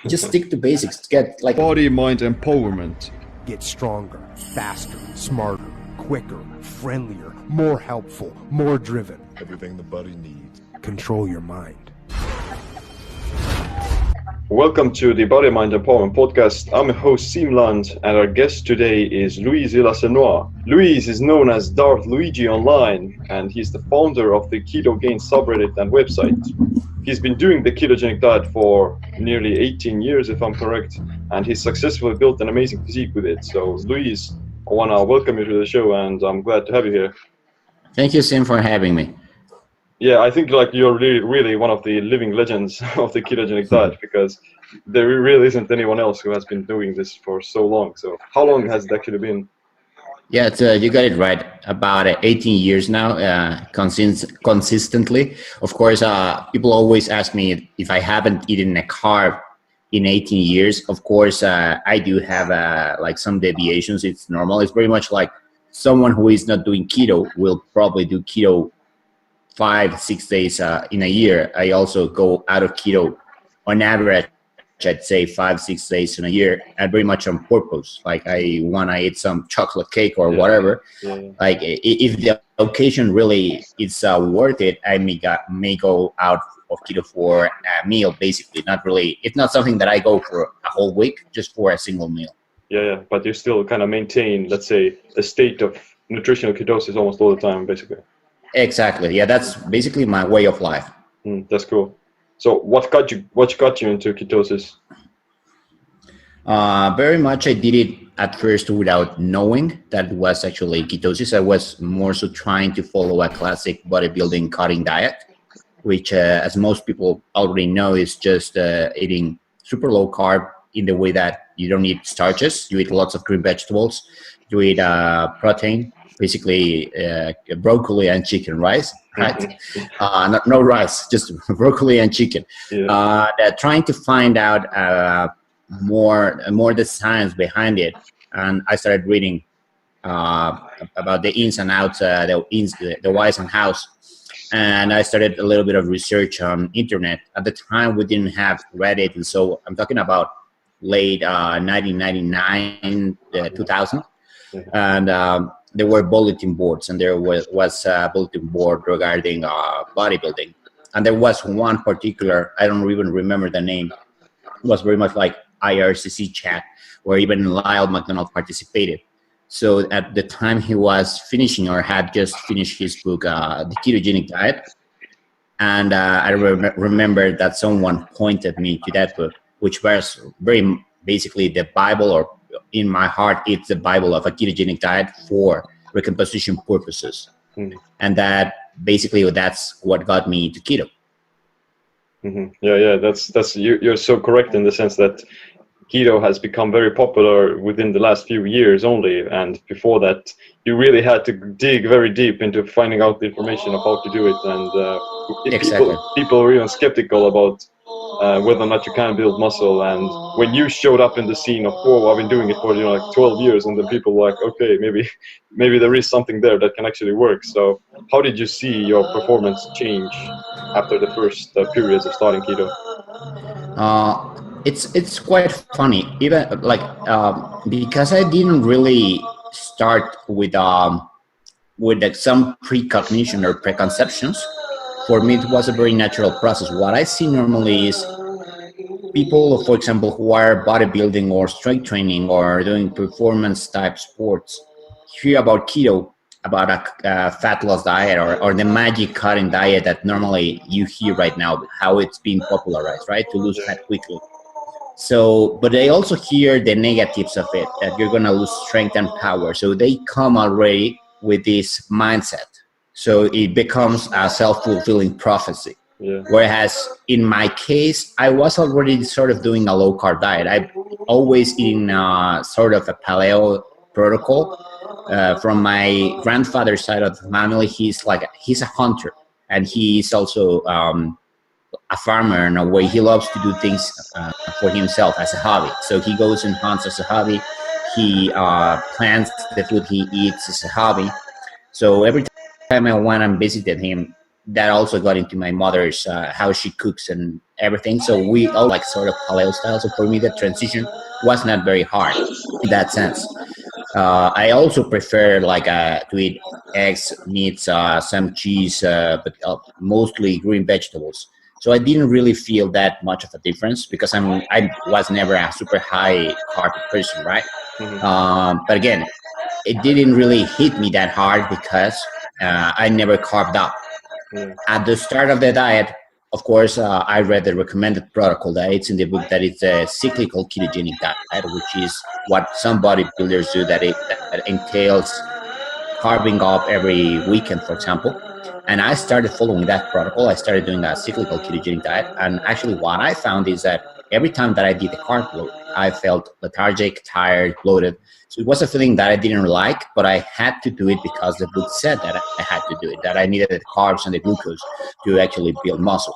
just stick to basics. Get like Body mind empowerment. Get stronger, faster, smarter, quicker, friendlier, more helpful, more driven. Everything the body needs. Control your mind. Welcome to the Body Mind Empowerment Podcast. I'm your host Simland, and our guest today is Louise Illasenois. Louise is known as Darth Luigi online, and he's the founder of the Keto Gain subreddit and website. He's been doing the ketogenic diet for nearly 18 years, if I'm correct, and he's successfully built an amazing physique with it. So, Louise, I want to welcome you to the show, and I'm glad to have you here. Thank you, Sim, for having me. Yeah, I think like you're really one of the living legends of the ketogenic diet, because there really isn't anyone else who has been doing this for so long. So how long has it actually been? Yeah, you got it right. About 18 years now, consistently. Of course, people always ask me if I haven't eaten a carb in 18 years. Of course, I do have like some deviations. It's normal. It's very much like someone who is not doing keto will probably do keto 5-6 days in a year. I also go out of keto on average, I'd say 5-6 days in a year, and very much on purpose. Like I want to eat some chocolate cake or whatever. Yeah. Like if the occasion really is worth it, I may go out of keto for a meal. Basically, not really. It's not something that I go for a whole week, just for a single meal. Yeah. But you still kind of maintain, let's say, a state of nutritional ketosis almost all the time, basically. Exactly. Yeah, that's basically my way of life. That's cool. So what got you into ketosis? Very much I did it at first without knowing that it was actually ketosis. I was more so trying to follow a classic bodybuilding cutting diet, which as most people already know is just eating super low carb in the way that you don't eat starches. You eat lots of green vegetables. You eat protein, basically broccoli and chicken, rice, right? No rice, just broccoli and chicken. Yeah. Trying to find out more the science behind it, and I started reading about the ins and outs, the whys and hows, and I started a little bit of research on internet. At the time, we didn't have Reddit, and so I'm talking about late 1999, 2000, and there were bulletin boards, and there was a bulletin board regarding bodybuilding. And there was one particular, I don't even remember the name, it was very much like IRCC chat, where even Lyle McDonald participated. So at the time he was finishing or had just finished his book, The Ketogenic Diet. And I remember that someone pointed me to that book, which was very basically the Bible, or in my heart, it's the Bible of a ketogenic diet for recomposition purposes. And that's what got me into keto. Yeah, that's you're so correct in the sense that keto has become very popular within the last few years only, and before that you really had to dig very deep into finding out the information of how to do it, and exactly. people were even skeptical about whether or not you can build muscle. And when you showed up in the scene of, whoa, I've been doing it for like 12 years, and then people were like, okay, maybe there is something there that can actually work. So how did you see your performance change after the first periods of starting keto? It's quite funny, even like because I didn't really start with some precognition or preconceptions. For me, it was a very natural process. What I see normally is people, for example, who are bodybuilding or strength training or doing performance type sports, hear about keto, about a fat loss diet or the magic cutting diet that normally you hear right now, how it's being popularized, right? To lose fat quickly. So, but they also hear the negatives of it, that you're going to lose strength and power. So they come already with this mindset. So it becomes a self-fulfilling prophecy. Yeah. Whereas in my case, I was already sort of doing a low-carb diet. I've always eaten sort of a paleo protocol. From my grandfather's side of the family, he's a hunter, and he's also a farmer in a way. He loves to do things for himself as a hobby. So he goes and hunts as a hobby. He plants the food he eats as a hobby. So every time I went and visited him, that also got into my mother's how she cooks and everything. So we all like sort of paleo style. So for me, the transition was not very hard in that sense. I also prefer like to eat eggs, meats, some cheese, but mostly green vegetables. So I didn't really feel that much of a difference because I was never a super high carb person, right? But again, it didn't really hit me that hard because I never carved up. At the start of the diet, of course, I read the recommended protocol that it's in the book, that it's a cyclical ketogenic diet, which is what some bodybuilders do, that entails carving up every weekend, for example. And I started following that protocol. I started doing a cyclical ketogenic diet. And actually what I found is that every time that I did the carb load, I felt lethargic, tired, bloated. So it was a feeling that I didn't like, but I had to do it because the book said that I had to do it, that I needed the carbs and the glucose to actually build muscle.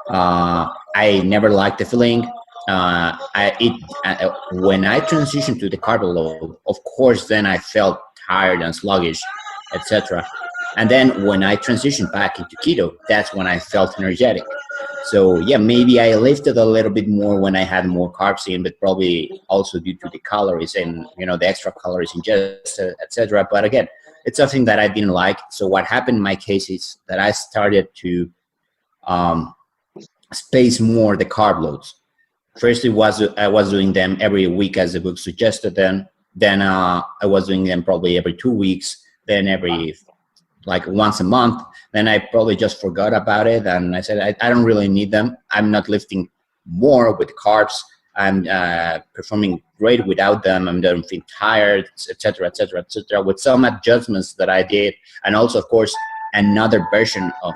I never liked the feeling. When I transitioned to the carb load, of course, then I felt tired and sluggish, etc. And then when I transitioned back into keto, that's when I felt energetic. So yeah, maybe I lifted a little bit more when I had more carbs in, but probably also due to the calories and the extra calories ingested, etc. But again, it's something that I didn't like. So what happened in my case is that I started to space more the carb loads. First, I was doing them every week as the book suggested. Then I was doing them probably every 2 weeks. Then every like once a month. Then I probably just forgot about it, and I said I don't really need them. I'm not lifting more with carbs. I'm performing great without them. I don't feel tired, etc., etc., etc. With some adjustments that I did, and also of course another version of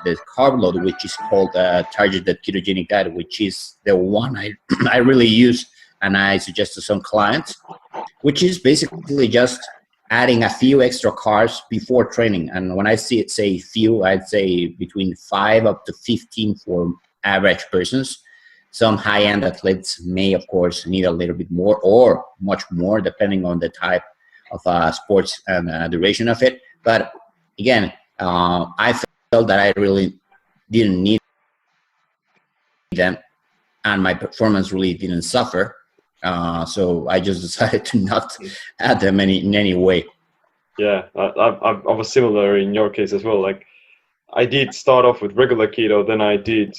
the carb load, which is called targeted ketogenic diet, which is the one I really use and I suggest to some clients, which is basically just adding a few extra carbs before training. And when I say few, I'd say between 5 up to 15 for average persons. Some high-end athletes may, of course, need a little bit more or much more, depending on the type of sports and duration of it. But again, I felt that I really didn't need them, and my performance really didn't suffer. So I just decided to not add them in any way. Yeah, I was similar in your case as well. Like, I did start off with regular keto, then I did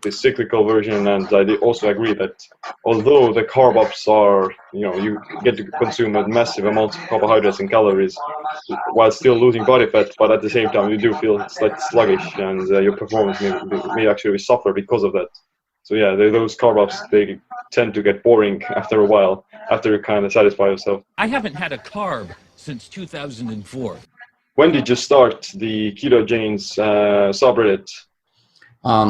the cyclical version, and I did also agree that although the carb ups are, you get to consume a massive amount of carbohydrates and calories while still losing body fat, but at the same time you do feel slightly sluggish, and your performance may actually suffer because of that. So yeah, those carb ups, they tend to get boring after a while, after you kind of satisfy yourself. I haven't had a carb since 2004. When did you start the Keto Janes subreddit?